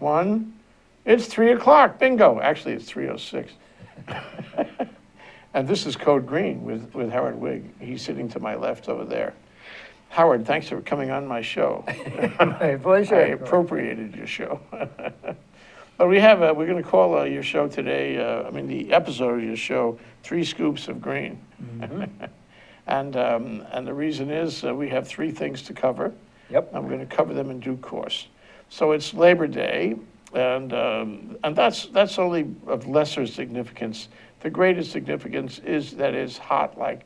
1. It's 3 o'clock, bingo. Actually, it's 3:06. And this is Code Green with Howard Wiig. He's sitting to my left over there. Howard, thanks for coming on my show. My pleasure. I appropriated your show. But we're going to call your show today, the episode of your show, 3 Scoops of Green. And the reason is we have 3 things to cover. Yep. I'm going to cover them in due course. So it's Labor Day, and that's only of lesser significance. The greatest significance is that it's hot like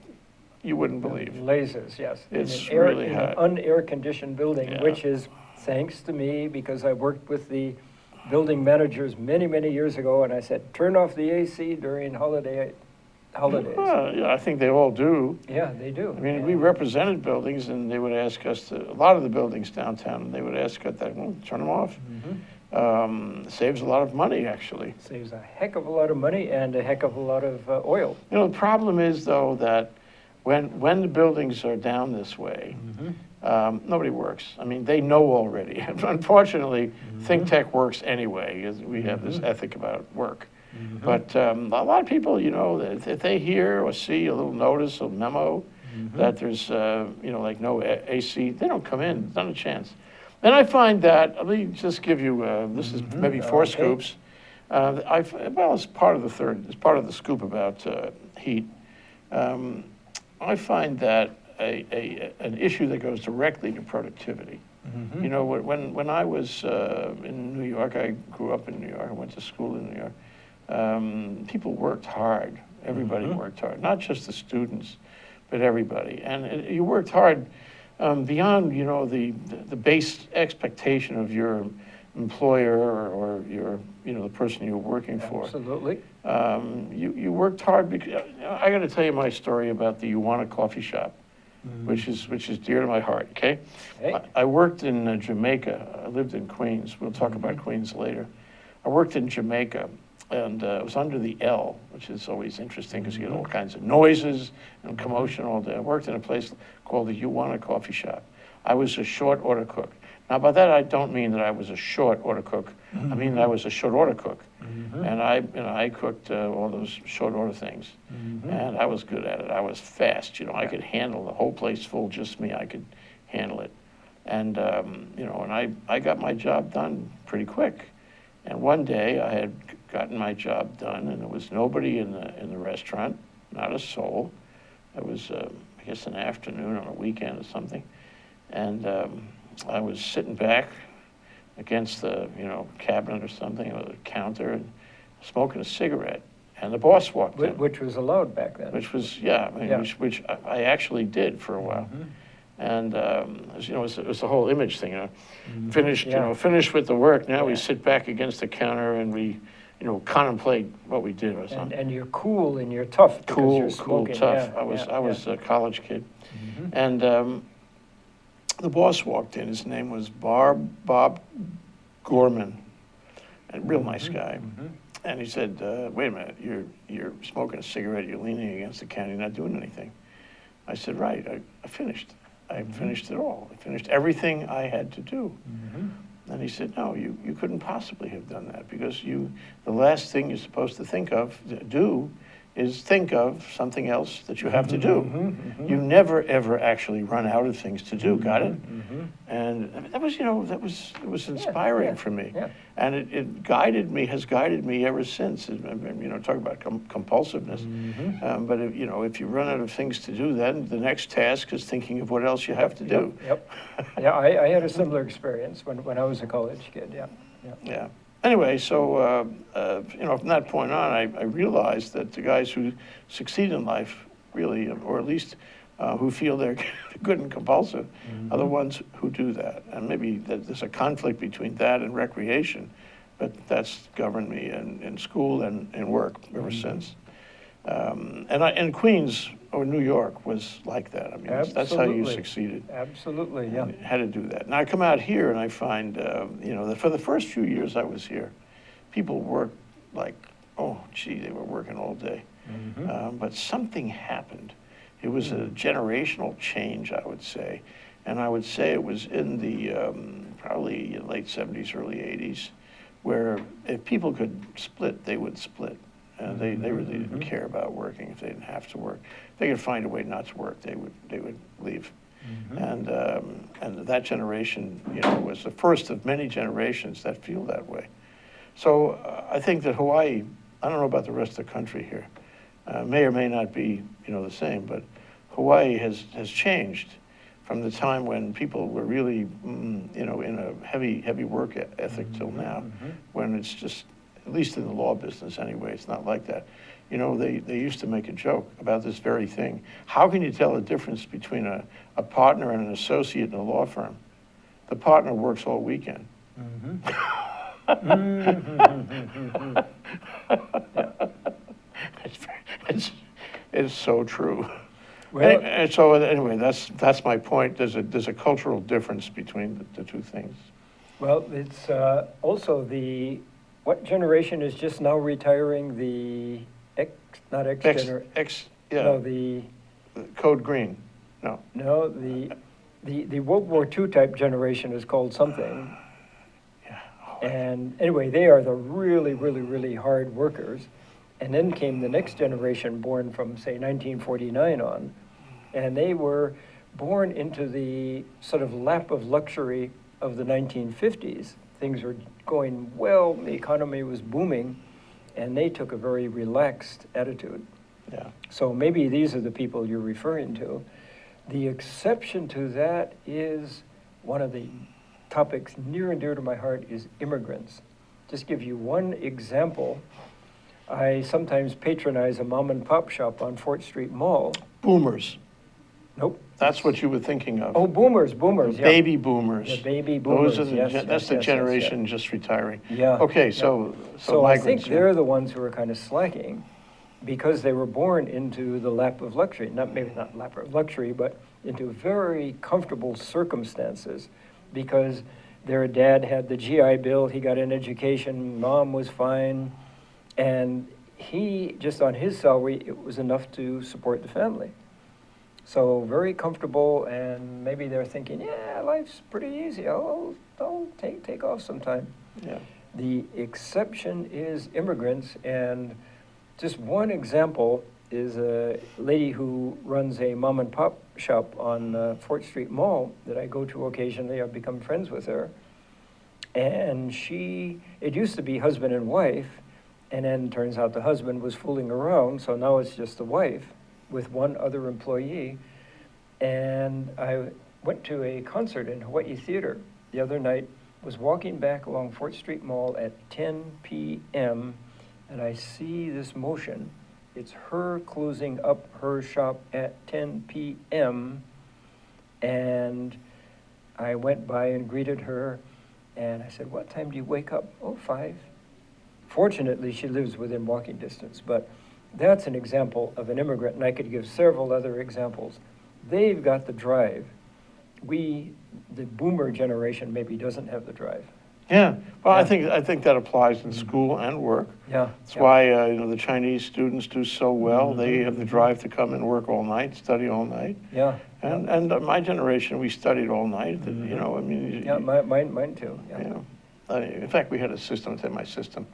you wouldn't believe. Lasers, yes. It's in really in hot. an unair-conditioned building, Yeah. which is thanks to me, because I worked with the building managers many, many years ago, and I said, turn off the AC during holidays. Well, yeah, I think they all do. Yeah, they do. I mean, we represented buildings, and they would ask us to, a lot of the buildings downtown, and they would ask us that, well, turn them off. Saves a lot of money, actually. Saves a heck of a lot of money and a heck of a lot of oil. You know, the problem is, though, that when the buildings are down this way, nobody works. I mean, they know already. Unfortunately, ThinkTech works anyway. We have this ethic about work. But a lot of people, you know, if they hear or see a little notice, a memo, that there's, like no AC, they don't come in, not a chance. And I find that, let me just give you, this is maybe 4 scoops. It's part of the scoop about heat. I find that an issue that goes directly to productivity. You know, when I was in New York, I grew up in New York, I went to school in New York, people worked hard. Everybody worked hard, not just the students, but everybody. And you worked hard beyond, you know, the base expectation of your employer or your, you know, the person you're working for. Absolutely. You worked hard because I got to tell you my story about the You Want a Coffee Shop, which is dear to my heart. Okay, Hey. I worked in Jamaica. I lived in Queens. We'll talk about Queens later. I worked in Jamaica, and it was under the L, which is always interesting because you get all kinds of noises and commotion all day. I worked in a place called the You Want a Coffee Shop. I was a short order cook. Now, by that, I don't mean that I was a short order cook. I mean that I was a short order cook. And I cooked all those short order things. And I was good at it. I was fast. You know, I could handle the whole place full, just me. I could handle it. And, and I got my job done pretty quick. And one day I had gotten my job done, and there was nobody in the restaurant, not a soul. It was, I guess, an afternoon on a weekend or something. And I was sitting back against the, cabinet or something, or the counter, and smoking a cigarette. And the boss walked in. Which was allowed back then. Which was, which I actually did for a while. And, it was the whole image thing, finished with the work. Now we sit back against the counter and we, contemplate what we did or something. And you're cool and you're tough. Cool, you're smoking. tough. Yeah, I was a college kid. And the boss walked in. His name was Bob Gorman, a real nice guy. And he said, wait a minute, you're smoking a cigarette, you're leaning against the counter, you're not doing anything. I said, right, I finished. I finished it all. I finished everything I had to do. And he said, no, you couldn't possibly have done that because the last thing you're supposed to do is think of something else that you have to do. You never, ever actually run out of things to do, got it? And that was, it was inspiring for me. And it has guided me ever since. Talk about compulsiveness. But if you run out of things to do, then the next task is thinking of what else you have to do. Yeah, I had a similar experience when I was a college kid, Yeah. Anyway, so, from that point on, I realized that the guys who succeed in life, really, or at least who feel they're good and compulsive, are the ones who do that. And maybe there's a conflict between that and recreation, but that's governed me in school and in work ever since. And Queens or New York was like that. I mean, that's how you succeeded. Absolutely, yeah. And had to do that. And I come out here and I find, that for the first few years I was here, people worked like, they were working all day. But something happened. It was a generational change, I would say. And I would say it was in the probably late 70s, early 80s, where if people could split, they would split. They really didn't care about working if they didn't have to work. If they could find a way not to work, they would leave. And that generation, was the first of many generations that feel that way. So I think that Hawaii, I don't know about the rest of the country here, may or may not be, the same, but Hawaii has changed from the time when people were really, in a heavy work ethic till now, when it's just, at least in the law business anyway, it's not like that. They used to make a joke about this very thing. How can you tell the difference between a partner and an associate in a law firm? The partner works all weekend. It's so true. Well, and so anyway, that's my point. There's a cultural difference between the two things. well, it's also what generation is just now retiring? The not X generation. Yeah. No, the Code Green. No. No, the World War II type generation is called something. Yeah. And anyway, they are the really, really, really hard workers. And then came the next generation born from, say, 1949 on. And they were born into the sort of lap of luxury of the 1950s. Things were going well, the economy was booming, and they took a very relaxed attitude. Yeah. So maybe these are the people you're referring to. The exception to that is one of the topics near and dear to my heart is immigrants. Just give you one example. I sometimes patronize a mom and pop shop on Fort Street Mall. Boomers. Nope. That's what you were thinking of. Oh, boomers, yeah. Baby boomers. The baby boomers, Those are yes, that's yes, the yes, generation just retiring. Yeah. Okay, yeah. so I think migrants, they're the ones who are kind of slacking because they were born into the lap of luxury. Maybe not lap of luxury, but into very comfortable circumstances because their dad had the GI Bill, he got an education, mom was fine, and he, just on his salary, it was enough to support the family. So very comfortable, and maybe they're thinking, yeah, life's pretty easy. I'll take off sometime. Yeah. The exception is immigrants, and just one example is a lady who runs a mom and pop shop on Fort Street Mall that I go to occasionally. I've become friends with her. And it used to be husband and wife, and then turns out the husband was fooling around, so now it's just the wife with one other employee. And I went to a concert in Hawaii Theater the other night, was walking back along Fort Street Mall at 10 p.m., and I see this motion. It's her closing up her shop at 10 p.m., and I went by and greeted her, and I said, what time do you wake up? Oh, 5. Fortunately, she lives within walking distance, but that's an example of an immigrant, and I could give several other examples. They've got the drive. The boomer generation maybe doesn't have the drive. Yeah, well, Yeah. I think that applies in school and work. Yeah. That's why the Chinese students do so well. They have the drive to come and work all night, study all night. Yeah. And my generation, we studied all night. I mean. Yeah, mine too. Yeah. In fact, we had a system. I'll tell you my system.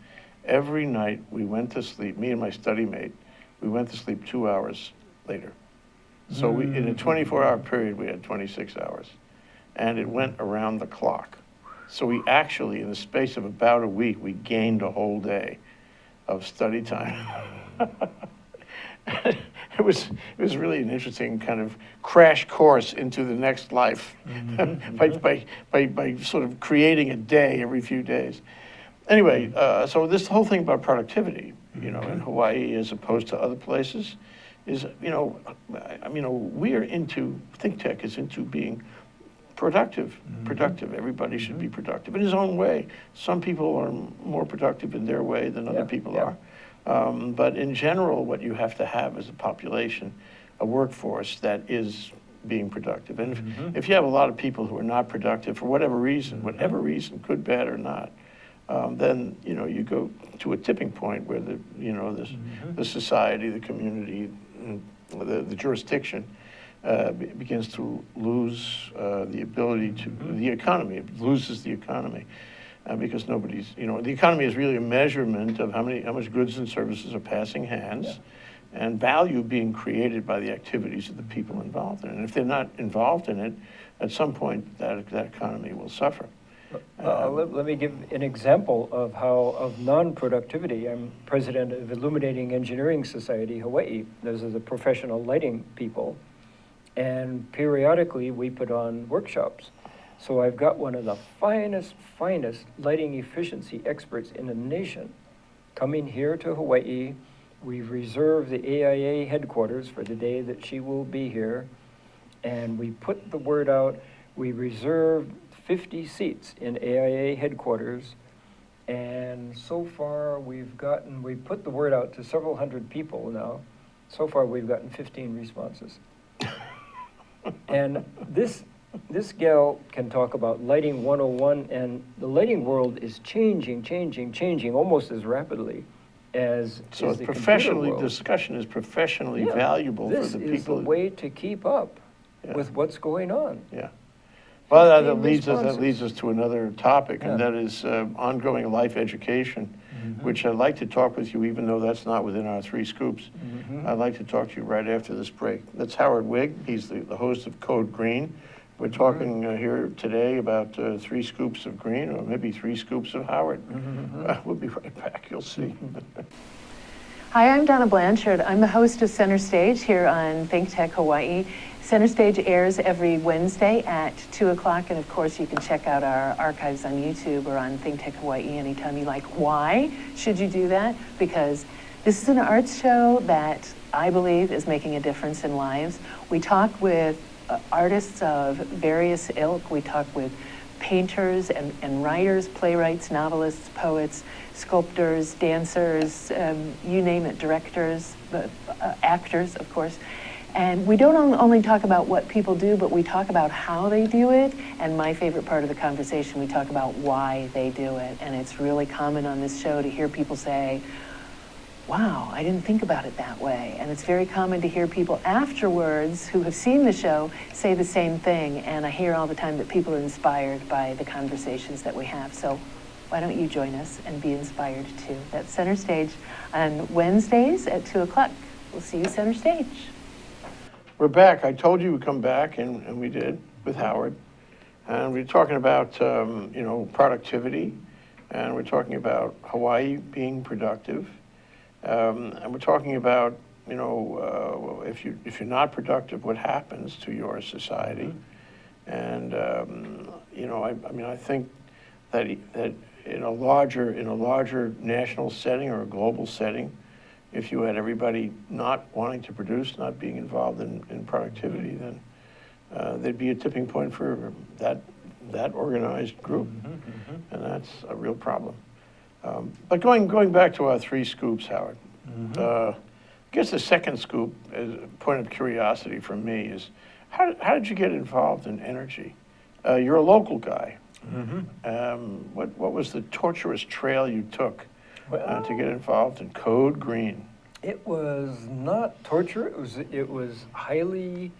Every night we went to sleep. Me and my study mate, we went to sleep 2 hours later. So in a 24-hour period, we had 26 hours, and it went around the clock. So we actually, in the space of about a week, we gained a whole day of study time. It was really an interesting kind of crash course into the next life by sort of creating a day every few days. Anyway, so this whole thing about productivity, in Hawaii as opposed to other places, is we are into ThinkTech is into being productive. Everybody should be productive in his own way. Some people are more productive in their way than other people are. But in general, what you have to have is a population, a workforce that is being productive. And if you have a lot of people who are not productive for whatever reason, good, bad, or not, then you go to a tipping point where the society, the community, the jurisdiction begins to lose the ability to the economy. It loses the economy. because nobody's, the economy is really a measurement of how much goods and services are passing hands, and value being created by the activities of the people involved in it. And if they're not involved in it, at some point that economy will suffer. Let me give an example of non-productivity. I'm president of Illuminating Engineering Society, Hawaii. Those are the professional lighting people. And periodically we put on workshops. So I've got one of the finest lighting efficiency experts in the nation coming here to Hawaii. We've reserved the AIA headquarters for the day that she will be here. And we put the word out. We reserved 50 seats in AIA headquarters, and so far we put the word out to several hundred people now. So far we've gotten 15 responses. And this gal can talk about lighting 101, and the lighting world is changing almost as rapidly as so is the computer world. Discussion is professionally valuable for the people. This is the way to keep up with what's going on. Yeah. Well, that leads us to another topic, and that is ongoing life education, which I'd like to talk with you, even though that's not within our 3 scoops. I'd like to talk to you right after this break. That's Howard Wiig. He's the host of Code Green. We're talking here today about 3 scoops of green, or maybe 3 scoops of Howard. We'll be right back. You'll see. Hi, I'm Donna Blanchard. I'm the host of Center Stage here on ThinkTech Hawaii. Center Stage airs every Wednesday at 2 o'clock, and of course you can check out our archives on YouTube or on ThinkTech Hawaii anytime you like. Why should you do that? Because this is an arts show that I believe is making a difference in lives. We talk with artists of various ilk. We talk with painters and writers, playwrights, novelists, poets, sculptors, dancers, you name it, directors, actors, of course. And we don't only talk about what people do, but we talk about how they do it. And my favorite part of the conversation, we talk about why they do it. And it's really common on this show to hear people say, wow, I didn't think about it that way. And it's very common to hear people afterwards who have seen the show say the same thing. And I hear all the time that people are inspired by the conversations that we have. So why don't you join us and be inspired too? That's Center Stage on Wednesdays at 2 o'clock. We'll see you Center Stage. We're back. I told you we'd come back, and we did, with Howard. And we're talking about, productivity, and we're talking about Hawaii being productive. And we're talking about, if you're not productive, what happens to your society. And, I think that in a larger national setting or a global setting, if you had everybody not wanting to produce, not being involved in productivity, then there'd be a tipping point for that organized group, and that's a real problem. But going back to our 3 scoops, Howard, I guess the second scoop, as a point of curiosity for me, is how did you get involved in energy? You're a local guy. What was the torturous trail you took to get involved in Code Green? It was not torture. It was highly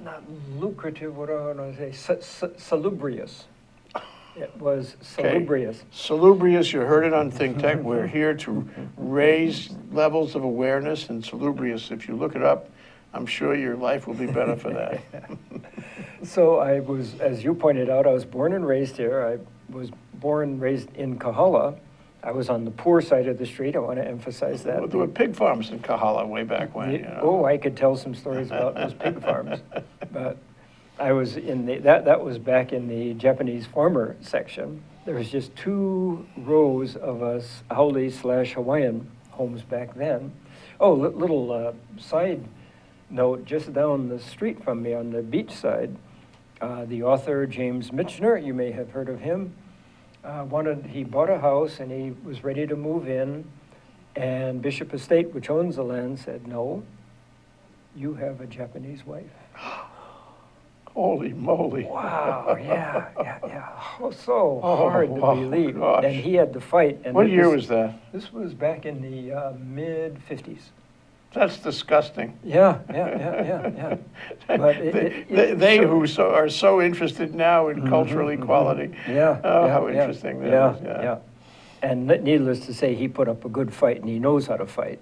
not lucrative. What do I want to say? Salubrious. It was salubrious. Okay. Salubrious. You heard it on ThinkTech. We're here to raise levels of awareness, and salubrious. If you look it up, I'm sure your life will be better for that. So I was, as you pointed out, I was born and raised here. I was born and raised in Kahala. I was on the poor side of the street. I want to emphasize that. Well, there were pig farms in Kahala way back when. Oh, I could tell some stories about those pig farms. But I was in that was back in the Japanese farmer section. There was just 2 rows of us Haole/Hawaiian homes back then. Oh, little side note, just down the street from me on the beach side, the author James Michener, you may have heard of him, he bought a house and he was ready to move in, and Bishop Estate, which owns the land, said, no, you have a Japanese wife. Holy moly. Wow, yeah. Oh, so hard to believe. Gosh. And he had to fight. And what year was that? This was back in the mid-50s. That's disgusting. Yeah. But They who are so interested now in cultural equality. Yeah. Oh, yeah, how yeah, interesting that is. Yeah. And needless to say, he put up a good fight, and he knows how to fight,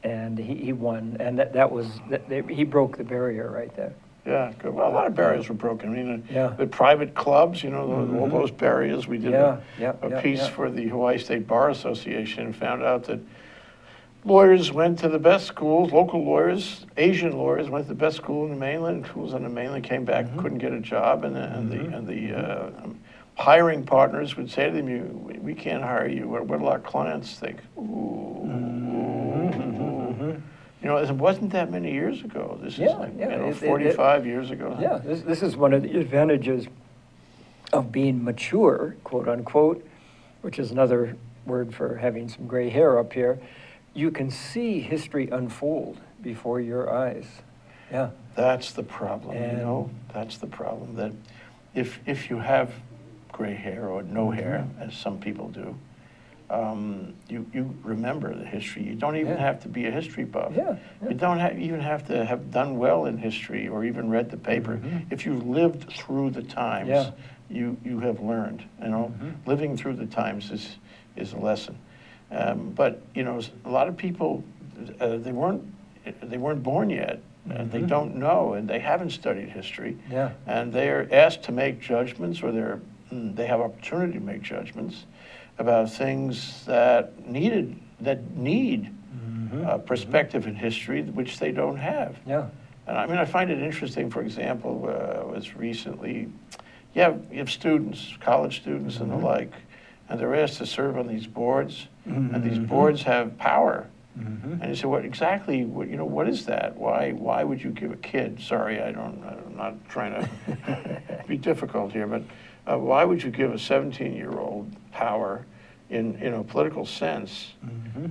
and he won, and he broke the barrier right there. Yeah, good. Well, a lot of barriers were broken. I mean, Yeah. the private clubs, all those barriers. We did a piece for the Hawaii State Bar Association and found out that lawyers went to the best schools, local lawyers, Asian lawyers went to the best school in the mainland. Schools on the mainland came back, couldn't get a job, and the hiring partners would say to them, we can't hire you. What'll our clients think? It wasn't that many years ago. This is 45 years ago. Yeah, this is one of the advantages of being mature, quote unquote, which is another word for having some gray hair up here. You can see history unfold before your eyes. Yeah. That's the problem, That's the problem, that if you have gray hair or no hair, as some people do, you remember the history. You don't even have to be a history buff. Yeah. You don't even have to have done well in history or even read the paper. If you've lived through the times, you have learned. Living through the times is a lesson. But a lot of people they weren't born yet. And they don't know, and they haven't studied history. Yeah. And they're asked to make judgments, or they have opportunity to make judgments about things that need perspective in history, which they don't have. Yeah. And I mean, I find it interesting. For example, was recently, you have students, college students, and the like, and they're asked to serve on these boards, and these boards have power. And you say, what is that? Why would you give a kid? Sorry, I'm not trying to be difficult here, but why would you give a 17-year-old power in a political sense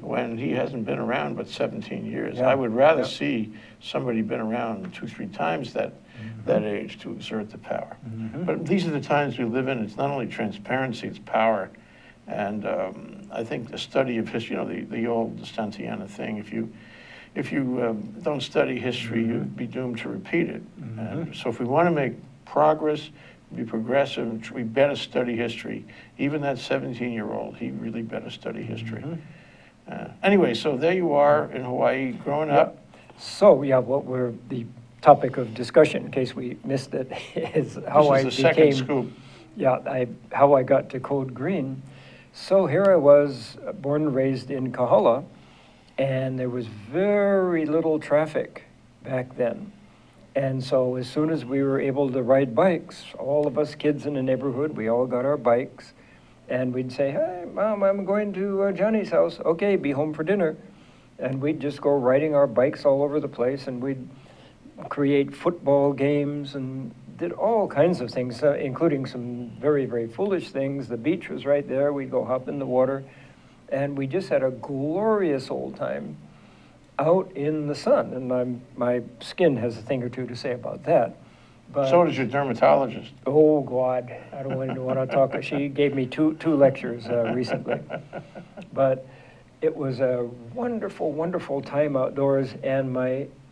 when he hasn't been around but 17 years? Yeah. I would rather see somebody been around 2-3 times that age to exert the power. But these are the times we live in. It's not only transparency, it's power. And I think the study of history, the old Stantiana thing, if you don't study history, you'd be doomed to repeat it. And so if we want to make progress, be progressive, we better study history. Even that 17-year-old, he really better study history. Anyway, so there you are in Hawaii, growing up. So, what we're the topic of discussion, in case we missed it, is how This is the second scoop. How I got to Code Green. So here I was, born and raised in Kahala, and there was very little traffic back then. And so as soon as we were able to ride bikes, all of us kids in the neighborhood, we all got our bikes, and we'd say, hey, Mom, I'm going to Johnny's house. Okay, be home for dinner. And we'd just go riding our bikes all over the place, and we'd create football games and did all kinds of things, including some very, very foolish things. The beach was right there. We'd go hop in the water, and we just had a glorious old time out in the sun. And my skin has a thing or two to say about that. But, So does your dermatologist. oh, God, I don't even want to talk. She gave me two lectures recently. But it was a wonderful, wonderful time outdoors, and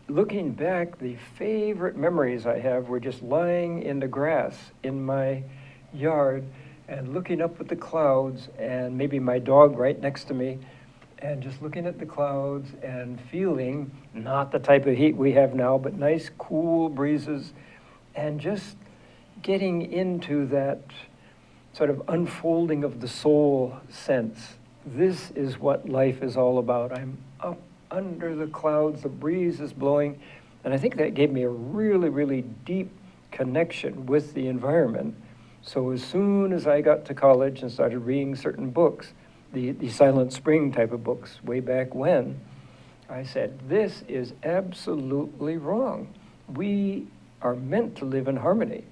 looking back, the favorite memories I have were just lying in the grass in my yard and looking up at the clouds, and maybe my dog right next to me, and just looking at the clouds and feeling not the type of heat we have now, but nice cool breezes, and just getting into that sort of unfolding of the soul sense. This is what life is all about. I'm up under the clouds, the breeze is blowing, and I think that gave me a really, really deep connection with the environment. So as soon as I got to college and started reading certain books, the Silent Spring type of books way back when, I said, this is absolutely wrong. We are meant to live in harmony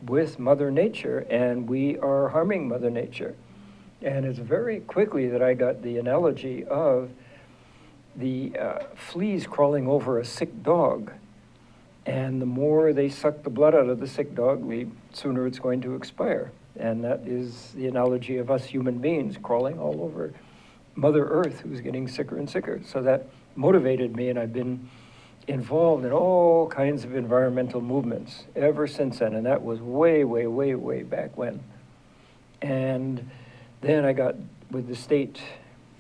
with Mother Nature, and we are harming Mother Nature. And it's very quickly that I got the analogy of the fleas crawling over a sick dog. And the more they suck the blood out of the sick dog, the sooner it's going to expire. And that is the analogy of us human beings crawling all over Mother Earth, who's getting sicker and sicker. So that motivated me, and I've been involved in all kinds of environmental movements ever since then, and that was way, way, way, way back when. And then I got with the state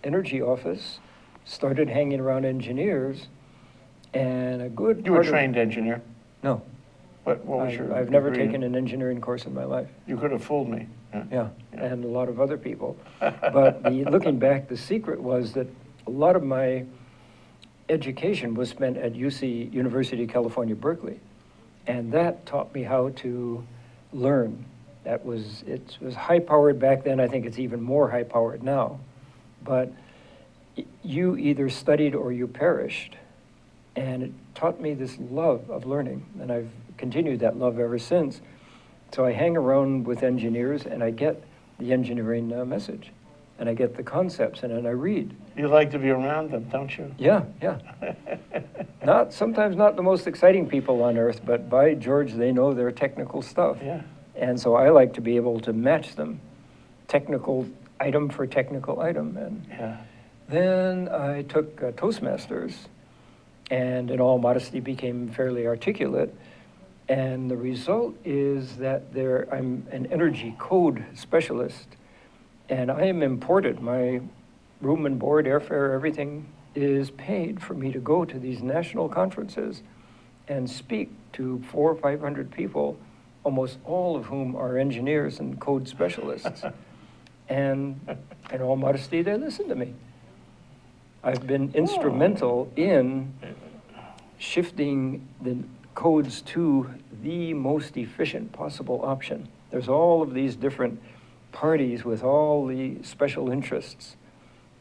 energy office, started hanging around engineers, and a good You were a part of- trained engineer? No, What was your I've never degree in? taken an engineering course in my life. You could have fooled me. Yeah, and a lot of other people. But looking back, the secret was that a lot of my education was spent at UC, University of California, Berkeley. And that taught me how to learn. It was high-powered back then. I think it's even more high-powered now. But you either studied or you perished. And it taught me this love of learning. And I've continued that love ever since. So I hang around with engineers and I get the engineering message. And I get the concepts and then I read. You like to be around them, don't you? Yeah, yeah. Sometimes not the most exciting people on earth, but by George, they know their technical stuff. Yeah. And so I like to be able to match them, technical item for technical item. And Yeah. then I took Toastmasters, and in all modesty became fairly articulate. And the result is that I'm an energy code specialist, and I am imported. My room and board, airfare, everything is paid for me to go to these national conferences and speak to 400 or 500 people, almost all of whom are engineers and code specialists. And in all modesty, they listen to me. I've been instrumental in shifting the codes to the most efficient possible option. There's all of these different parties with all the special interests.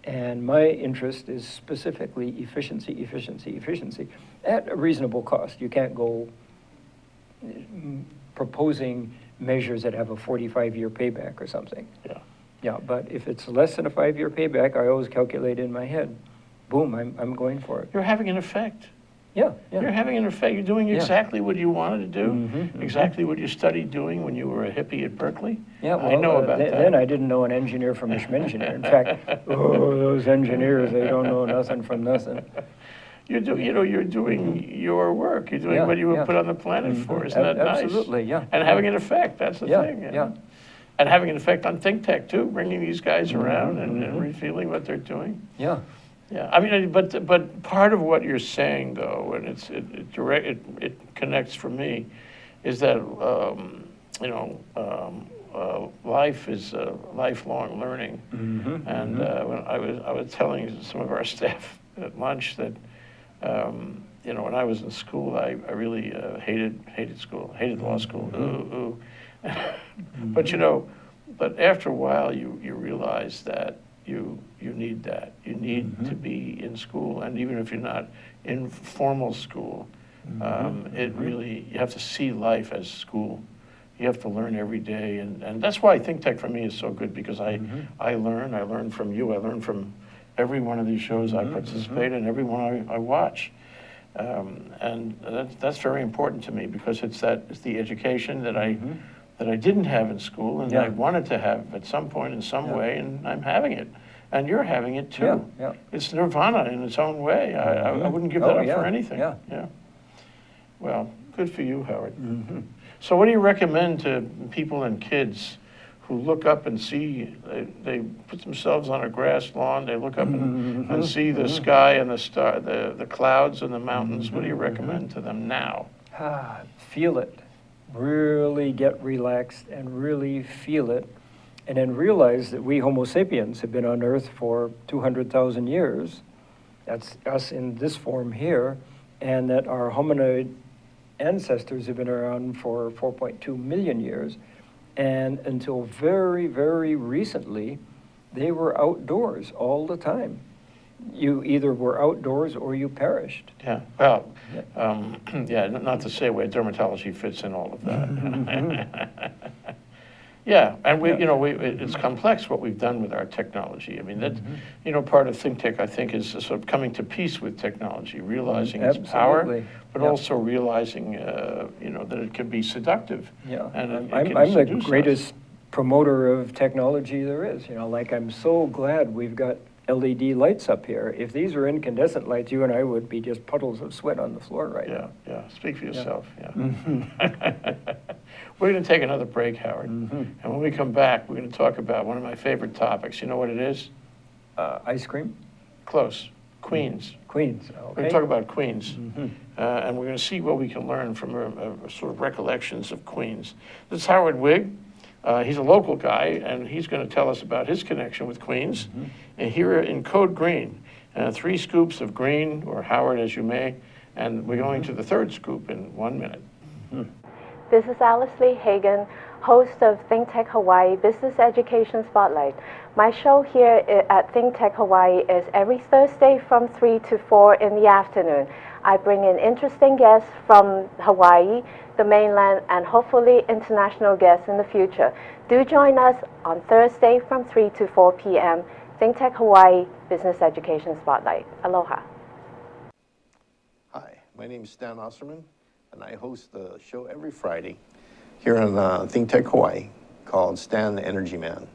And my interest is specifically efficiency, efficiency, efficiency at a reasonable cost. You can't go proposing measures that have a 45-year payback or something. Yeah. Yeah, but if it's less than a 5-year payback, I always calculate in my head, boom, I'm going for it. You're having an effect. Yeah, yeah. You're having an effect. You're doing Yeah. exactly what you wanted to do, Mhm, exactly what you studied doing when you were a hippie at Berkeley. Yeah, I know about that. Then I didn't know an engineer from a schmengineer. In fact, those engineers, they don't know nothing from nothing. You're doing your work. You're doing Yeah, what you were yeah. put on the planet for. Isn't that nice? Absolutely, yeah. And having an effect, that's the Yeah, thing. yeah. And having an effect on ThinkTech too, bringing these guys around and revealing what they're doing. Yeah, Yeah, I mean, but part of what you're saying though, and it connects for me, is that life is lifelong learning. And when I was telling some of our staff at lunch that when I was in school, I really hated school, hated law school. Ooh. But after a while, you realize that you need that. You need to be in school, and even if you're not in formal school, you have to see life as school. You have to learn every day, and that's why ThinkTech for me is so good, because I learn from you, I learn from every one of these shows I participate in, every one I watch. And that's very important to me, because it's the education that I didn't have in school, and I wanted to have at some point in some way, and I'm having it. And you're having it too. Yeah, yeah. It's nirvana in its own way. I wouldn't give that up for anything. Yeah. Well, good for you, Howard. So what do you recommend to people and kids who look up and see, they put themselves on a grass lawn, they look up and see the sky and the clouds and the mountains? What do you recommend to them now? Feel it. Really get relaxed and really feel it. And then realize that we Homo sapiens have been on Earth for 200,000 years. That's us in this form here. And that our hominoid ancestors have been around for 4.2 million years. And until very, very recently, they were outdoors all the time. You either were outdoors or you perished. Yeah, well, not to say where dermatology fits in all of that. Yeah, and it's complex what we've done with our technology. I mean, that, part of ThinkTech, I think, is sort of coming to peace with technology, realizing its power, but also realizing, that it can be seductive. Yeah, And I'm the greatest promoter of technology there is. I'm so glad we've got LED lights up here. If these were incandescent lights, you and I would be just puddles of sweat on the floor right Yeah, now. yeah, speak for yourself, yeah. We're gonna take another break, Howard. And when we come back, we're gonna talk about one of my favorite topics. You know what it is? Ice cream? Close, Queens. Queens, We're okay. gonna talk about Queens. And we're gonna see what we can learn from sort of recollections of Queens. This is Howard Wiig. He's a local guy, and he's gonna tell us about his connection with Queens. And here in Code Green, 3 scoops of green, or Howard as you may, and we're going to the 3rd scoop in 1 minute. This is Alice Lee Hagan, host of ThinkTech Hawaii Business Education Spotlight. My show here at ThinkTech Hawaii is every Thursday from 3 to 4 in the afternoon. I bring in interesting guests from Hawaii, the mainland, and hopefully international guests in the future. Do join us on Thursday from 3 to 4 p.m. ThinkTech Hawaii Business Education Spotlight. Aloha. Hi, my name is Stan Osserman, and I host the show every Friday here on ThinkTech Hawaii called Stan the Energy Man.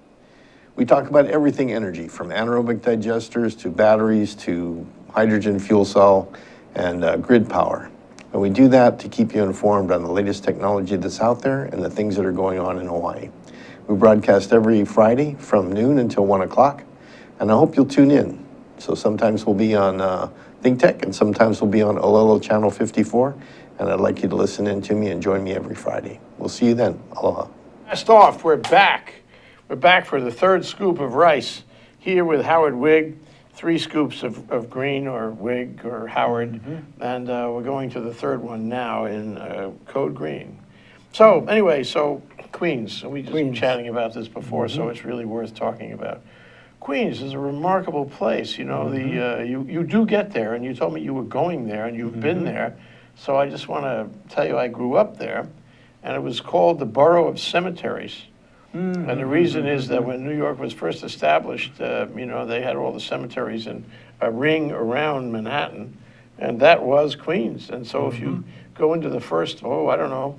We talk about everything energy, from anaerobic digesters to batteries to hydrogen fuel cell and grid power. And we do that to keep you informed on the latest technology that's out there and the things that are going on in Hawaii. We broadcast every Friday from noon until 1 o'clock, and I hope you'll tune in. So sometimes we'll be on ThinkTech, and sometimes we'll be on Olelo Channel 54, and I'd like you to listen in to me and join me every Friday. We'll see you then. Aloha. Last off, we're back. We're back for the 3rd scoop of rice, here with Howard Wiig, 3 scoops of green or Wiig or Howard, and we're going to the 3rd one now in Code Green. So anyway, so Queens, we just been chatting about this before, so it's really worth talking about. Queens is a remarkable place. You know, you do get there, and you told me you were going there, and you've been there. So I just want to tell you I grew up there, and it was called the Borough of Cemeteries. And the reason is that when New York was first established, you know, they had all the cemeteries in a ring around Manhattan, and that was Queens. And so if you go into the first, I don't know,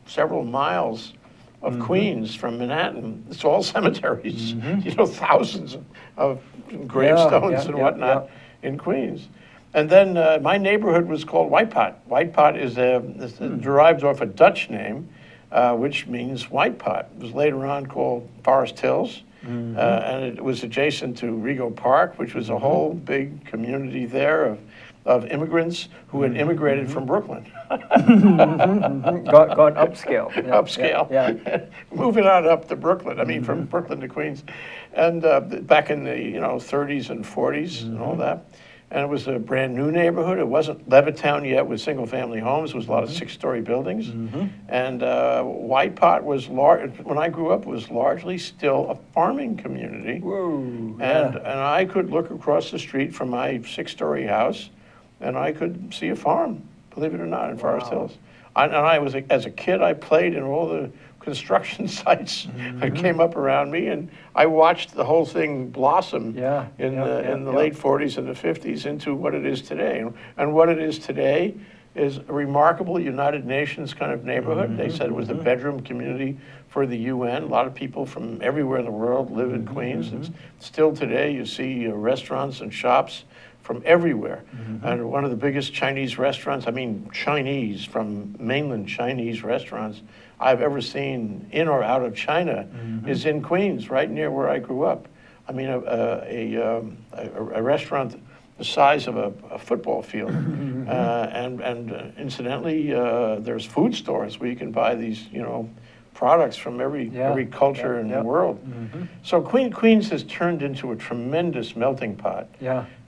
several miles of Queens from Manhattan, it's all cemeteries, you know, thousands of gravestones and whatnot in Queens. And then my neighborhood was called White Pot. White Pot is derived off a Dutch name, which means white pot. It was later on called Forest Hills, and it was adjacent to Rego Park, which was a whole big community there of immigrants who had immigrated from Brooklyn. Gone upscale. Yeah, Upscale. Yeah. Moving on up to Brooklyn. I mean, from Brooklyn to Queens. And back in the 30s and 40s and all that. And it was a brand new neighborhood. It wasn't Levittown yet with single family homes. It was a lot of 6-story buildings. And White Pot was when I grew up, was largely still a farming community. Whoa. And I could look across the street from my 6-story house, and I could see a farm, believe it or not, in Forest Hills. As a kid, I played in all the construction sites that came up around me, and I watched the whole thing blossom in the late 40s and the 50s into what it is today. And what it is today is a remarkable United Nations kind of neighborhood. They said it was the bedroom community for the UN. A lot of people from everywhere in the world live in Queens. It's still today, you see restaurants and shops from everywhere. And one of the biggest Chinese restaurants, I mean Chinese, from mainland Chinese restaurants I've ever seen in or out of China is in Queens, right near where I grew up. I mean, a restaurant the size of a football field. And incidentally, there's food stores where you can buy these, products from every culture in the world. So Queens has turned into a tremendous melting pot.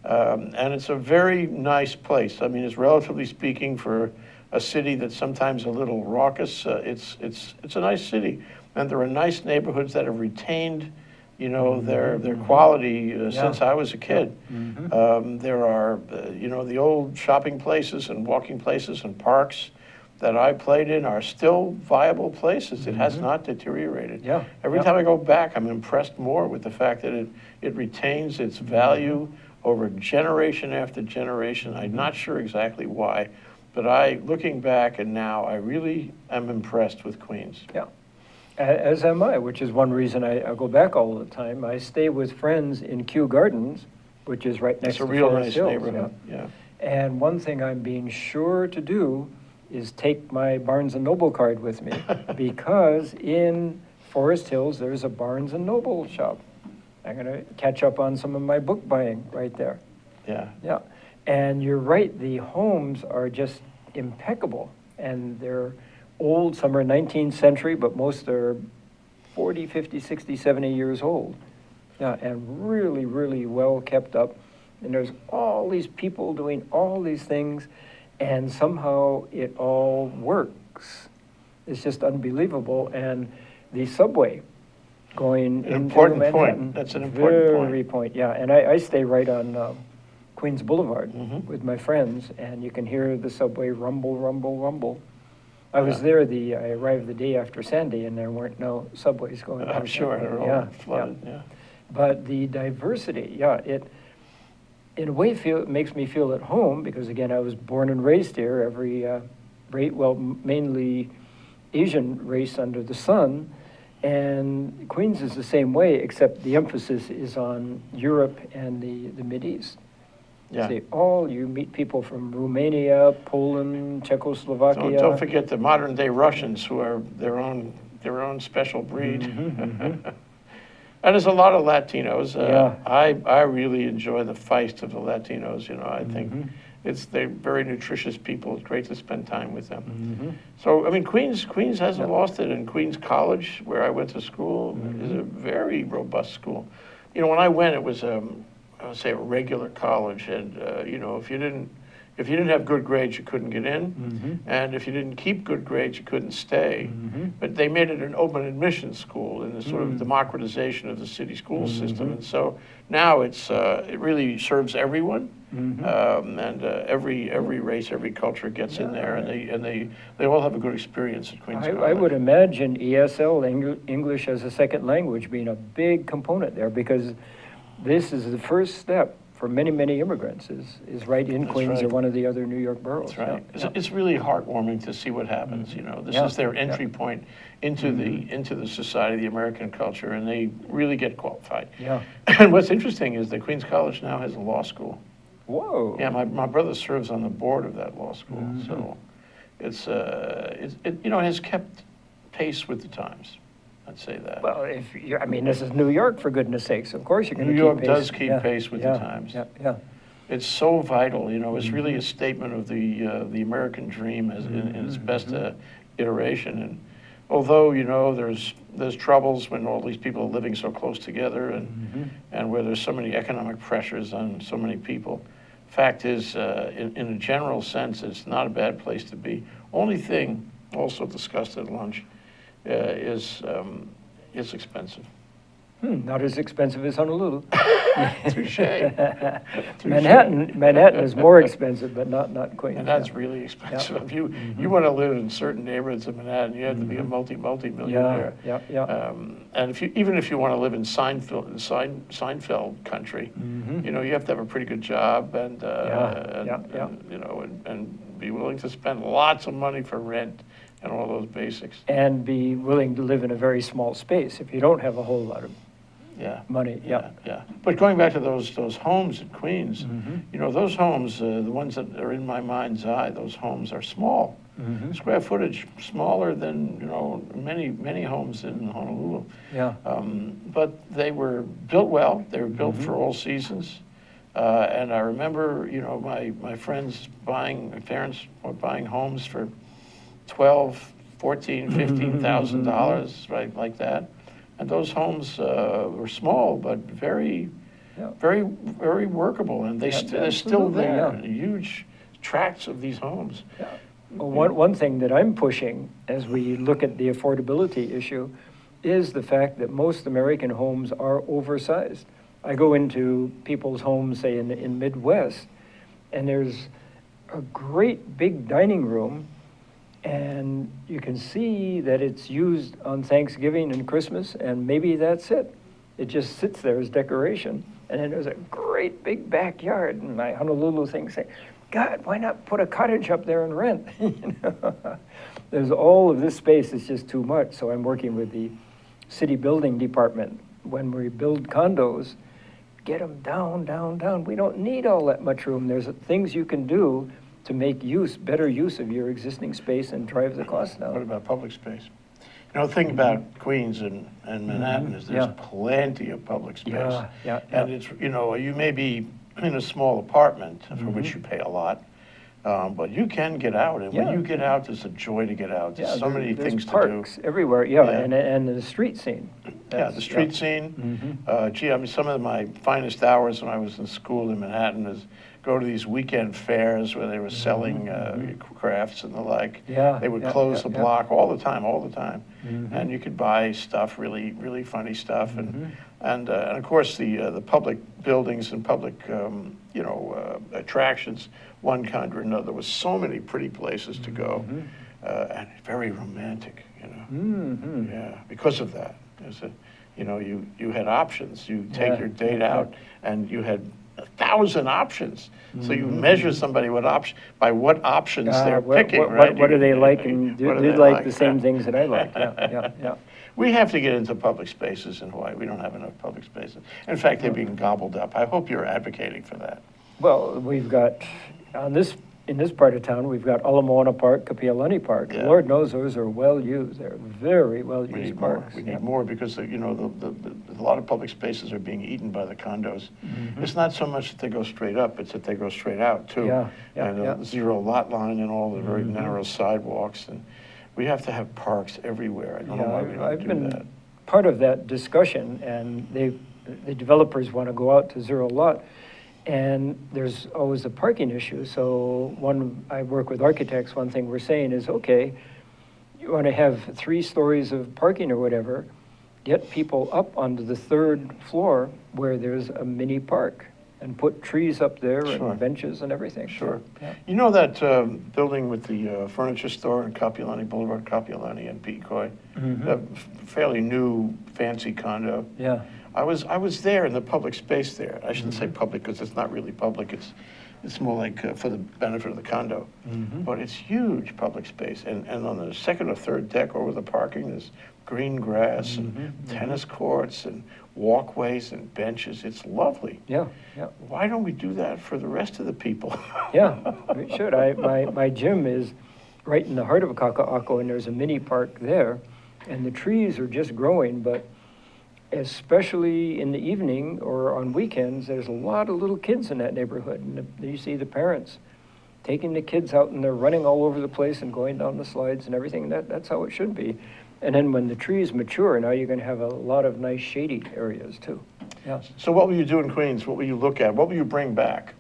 And it's a very nice place. I mean, it's relatively speaking for a city that's sometimes a little raucous. It's a nice city, and there are nice neighborhoods that have retained, their quality since I was a kid. There are, the old shopping places and walking places and parks that I played in are still viable places. It has not deteriorated. Every time I go back, I'm impressed more with the fact that it retains its value over generation after generation. I'm not sure exactly why, but looking back and now, I really am impressed with Queens. As am I, which is one reason I go back all the time. I stay with friends in Kew Gardens which is right next It's a to real Forest nice Hills. neighborhood, yeah. And one thing I'm being sure to do is take my Barnes & Noble card with me, because in Forest Hills, there's a Barnes & Noble shop. I'm gonna catch up on some of my book buying right there. Yeah. Yeah, and you're right, the homes are just impeccable, and they're old, some are 19th century, but most are 40, 50, 60, 70 years old. Yeah, and really, really well kept up. And there's all these people doing all these things, and somehow it all works. It's just unbelievable. And the subway going An into important point. Manhattan. That's an important point. Very point, yeah. And I stay right on Queens Boulevard Mhm. with my friends, and you can hear the subway rumble, rumble, rumble. I was Yeah. there, I arrived the day after Sandy, and there weren't no subways going. I'm back sure that they're way. all flooded, yeah. But the diversity, yeah, it, in a way, it makes me feel at home, because again, I was born and raised here. Every mainly Asian race under the sun, and Queens is the same way, except the emphasis is on Europe and the Mideast. Yeah. You meet people from Romania, Poland, Czechoslovakia. Don't forget the modern day Russians, who are their own special breed. And there's a lot of Latinos. Yeah. I really enjoy the feist of the Latinos. You know, I think Mm-hmm. they're very nutritious people. It's great to spend time with them. So I mean, Queens hasn't lost it, and Queens College, where I went to school, is a very robust school. You know, when I went, it was I would say a regular college, and you know, if you didn't have good grades, you couldn't get in, and if you didn't keep good grades, you couldn't stay. But they made it an open admissions school in the sort of democratization of the city school system, and so now it really serves everyone, and every race, every culture gets in there, and they all have a good experience at Queens College. I would imagine ESL, English as a second language, being a big component there, because this is the first step for many, many immigrants is right in That's Queens right. or one of the other New York boroughs. That's right. Yeah. It's really heartwarming to see what happens. You know, this Yeah. is their entry point into the society, the American culture, and they really get qualified. Yeah. And what's interesting is that Queens College now has a law school. Whoa. Yeah, my brother serves on the board of that law school, so it you know, it has kept pace with the times. I'd say that. Well, this is New York, for goodness sakes. Of course you're going to New keep York pace. does keep Yeah, pace with the times. Yeah, yeah. It's so vital, you know. It's really a statement of the American dream in its best iteration. And although, you know, there's troubles when all these people are living so close together, and where there's so many economic pressures on so many people, fact is, in a general sense, it's not a bad place to be. Only thing, also discussed at lunch, is it's expensive. Not as expensive as Honolulu. Touche. Manhattan is more expensive, but not Queens. And that's really expensive. If you want to live in certain neighborhoods of Manhattan, you have to be a multi-millionaire. Yeah. And even if you want to live in Seinfeld country, you know, you have to have a pretty good job and you know, and be willing to spend lots of money for rent and all those basics. And be willing to live in a very small space if you don't have a whole lot of money. Yeah. But going back to those homes in Queens, you know, those homes, the ones that are in my mind's eye, those homes are small. Square footage smaller than, you know, many homes in Honolulu. Yeah. But they were built well. They were built for all seasons. And I remember, you know, my parents were buying homes for $12,000, $14,000, $15,000, right, like that. And those homes were small, but very workable, and they're still there. Yeah. Huge tracts of these homes. Yeah. Well, one thing that I'm pushing as we look at the affordability issue is the fact that most American homes are oversized. I go into people's homes, say in Midwest, and there's a great big dining room, and you can see that it's used on Thanksgiving and Christmas, and maybe that's it. It just sits there as decoration. And then there's a great big backyard, and my Honolulu thing say, God, why not put a cottage up there and rent? You know? There's all of this space, it's just too much. So I'm working with the city building department. When we build condos, get them down, down, down. We don't need all that much room. There's things you can do to make better use of your existing space and drive the cost What down. about public space? You know, the thing about Queens and Manhattan is there's Yeah. plenty of public space. Yeah. And it's, you know, you may be in a small apartment for which you pay a lot, but you can get out. And when Yeah. you get out, there's a joy to get out. There's so many there's things to do. parks everywhere, Yeah. and the street scene. Yeah, That's- the street scene. Gee, I mean, some of my finest hours when I was in school in Manhattan is go to these weekend fairs where they were selling crafts and the like. Yeah, They would yeah, close yeah, the yeah. block all the time. And you could buy stuff, really, really funny stuff. And of course, the public buildings and public, attractions, one kind or another. There was so many pretty places to go, and very romantic, you know. Yeah, because of that. You had options. You take Yeah, your date yeah, out, and you had 1,000 options. So you measure somebody by what options they're picking, right? What do they like, and do What do they they like like? the same things that I like? Yeah. We have to get into public spaces in Hawaii. We don't have enough public spaces. In fact, they're being gobbled up. I hope you're advocating for that. Well, we've got, in this part of town, we've got Ala Moana Park, Kapiolani Park. Yeah. Lord knows those are well-used. They're very well-used We need more. parks. We Yeah. need more because, a lot of public spaces are being eaten by the condos. It's not so much that they go straight up, it's that they go straight out, too. Yeah, And yeah. the zero lot line and all the very narrow sidewalks. And we have to have parks everywhere. I don't know why we I've don't do been that. part of that discussion, and the developers want to go out to zero lot, and there's always a parking issue. So I work with architects, one thing we're saying is, okay, you want to have 3 stories of parking or whatever, get people up onto the 3rd floor where there's a mini park, and put trees up there Sure. and benches and everything. Sure. Yeah. You know that building with the furniture store in Kapiolani Boulevard, Kapiolani and Pi'ikoi? A fairly new, fancy condo. Yeah. I was there in the public space there. I shouldn't say public because it's not really public. It's more like for the benefit of the condo. But it's huge public space. And on the 2nd or 3rd deck over the parking, there's green grass and tennis courts and walkways and benches. It's lovely. Yeah. Why don't we do that for the rest of the people? Yeah, we should. My gym is right in the heart of Kaka'ako, and there's a mini park there, and the trees are just growing, but especially in the evening or on weekends, there's a lot of little kids in that neighborhood, and you see the parents taking the kids out, and they're running all over the place and going down the slides and everything. That's how it should be. And then when the trees mature, now you're going to have a lot of nice shady areas too. Yeah. So what will you do in Queens? What will you look at? What will you bring back?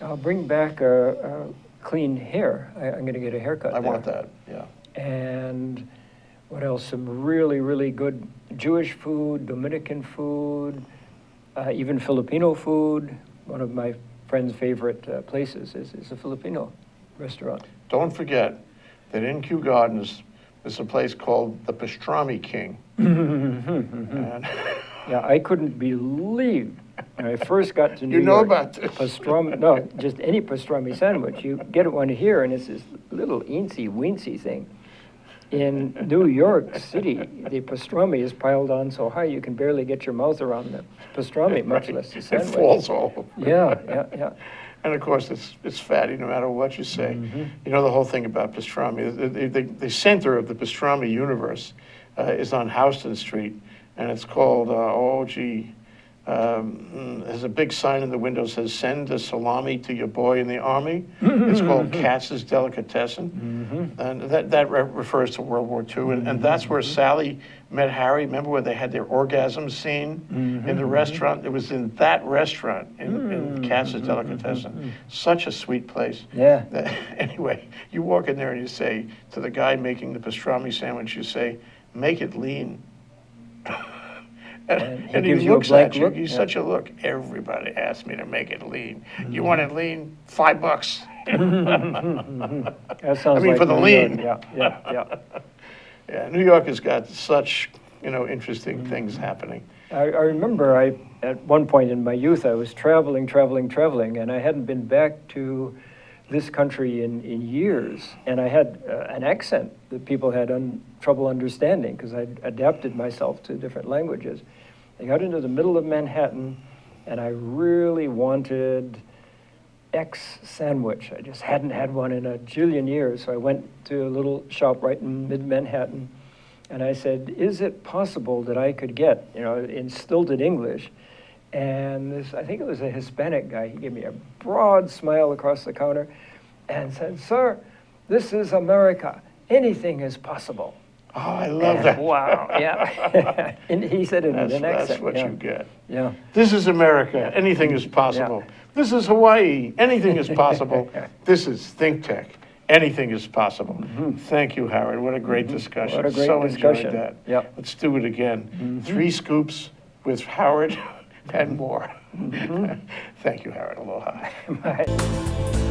I'll bring back clean hair. I'm going to get a haircut. I there. want that, yeah. And what else? Some really, really good Jewish food, Dominican food, even Filipino food. One of my friend's favorite places is a Filipino restaurant. Don't forget that in Kew Gardens, there's a place called the Pastrami King. And Yeah, I couldn't believe when I first got to New you know York. about this. Pastrami, no, just any pastrami sandwich. You get one here, and it's this little eensy-weensy thing. In New York City, the pastrami is piled on so high you can barely get your mouth around the pastrami, much less the It sandwich. falls all over. Yeah. And of course, it's fatty no matter what you say. You know the whole thing about pastrami. The center of the pastrami universe is on Houston Street, and it's called, there's a big sign in the window that says, "Send a salami to your boy in the army." It's called Katz's Delicatessen. And that refers to World War II. And that's where Sally met Harry. Remember where they had their orgasm scene in the restaurant? It was in that restaurant in Katz's Delicatessen. Such a sweet place. Yeah. Anyway, you walk in there and you say to the guy making the pastrami sandwich, you say, "Make it lean." And he gives you a looks blank at you. look? He's Yeah. such a look. Everybody asked me to make it lean. You want it lean? $5. That sounds I mean, like for the New lean. York. Yeah. Yeah, New York has got such, interesting things happening. I remember at one point in my youth, I was traveling, and I hadn't been back to this country in years. And I had an accent that people had trouble understanding because I'd adapted myself to different languages. I got into the middle of Manhattan, and I really wanted X sandwich. I just hadn't had one in a jillion years, so I went to a little shop right in mid-Manhattan, and I said, is it possible that I could get, in stilted English, and this, I think it was a Hispanic guy, he gave me a broad smile across the counter and said, sir, this is America. Anything is possible. Oh, I love that. Wow, yeah. And he said it in an accent. That's what yeah. you get. Yeah. This is America. Anything is possible. Yeah. This is Hawaii. Anything is possible. This is ThinkTech. Anything is possible. Thank you, Howard. What a great discussion. What a great so discussion. enjoyed that. Yep. Let's do it again. 3 scoops with Howard and more. Thank you, Howard. Aloha. Bye.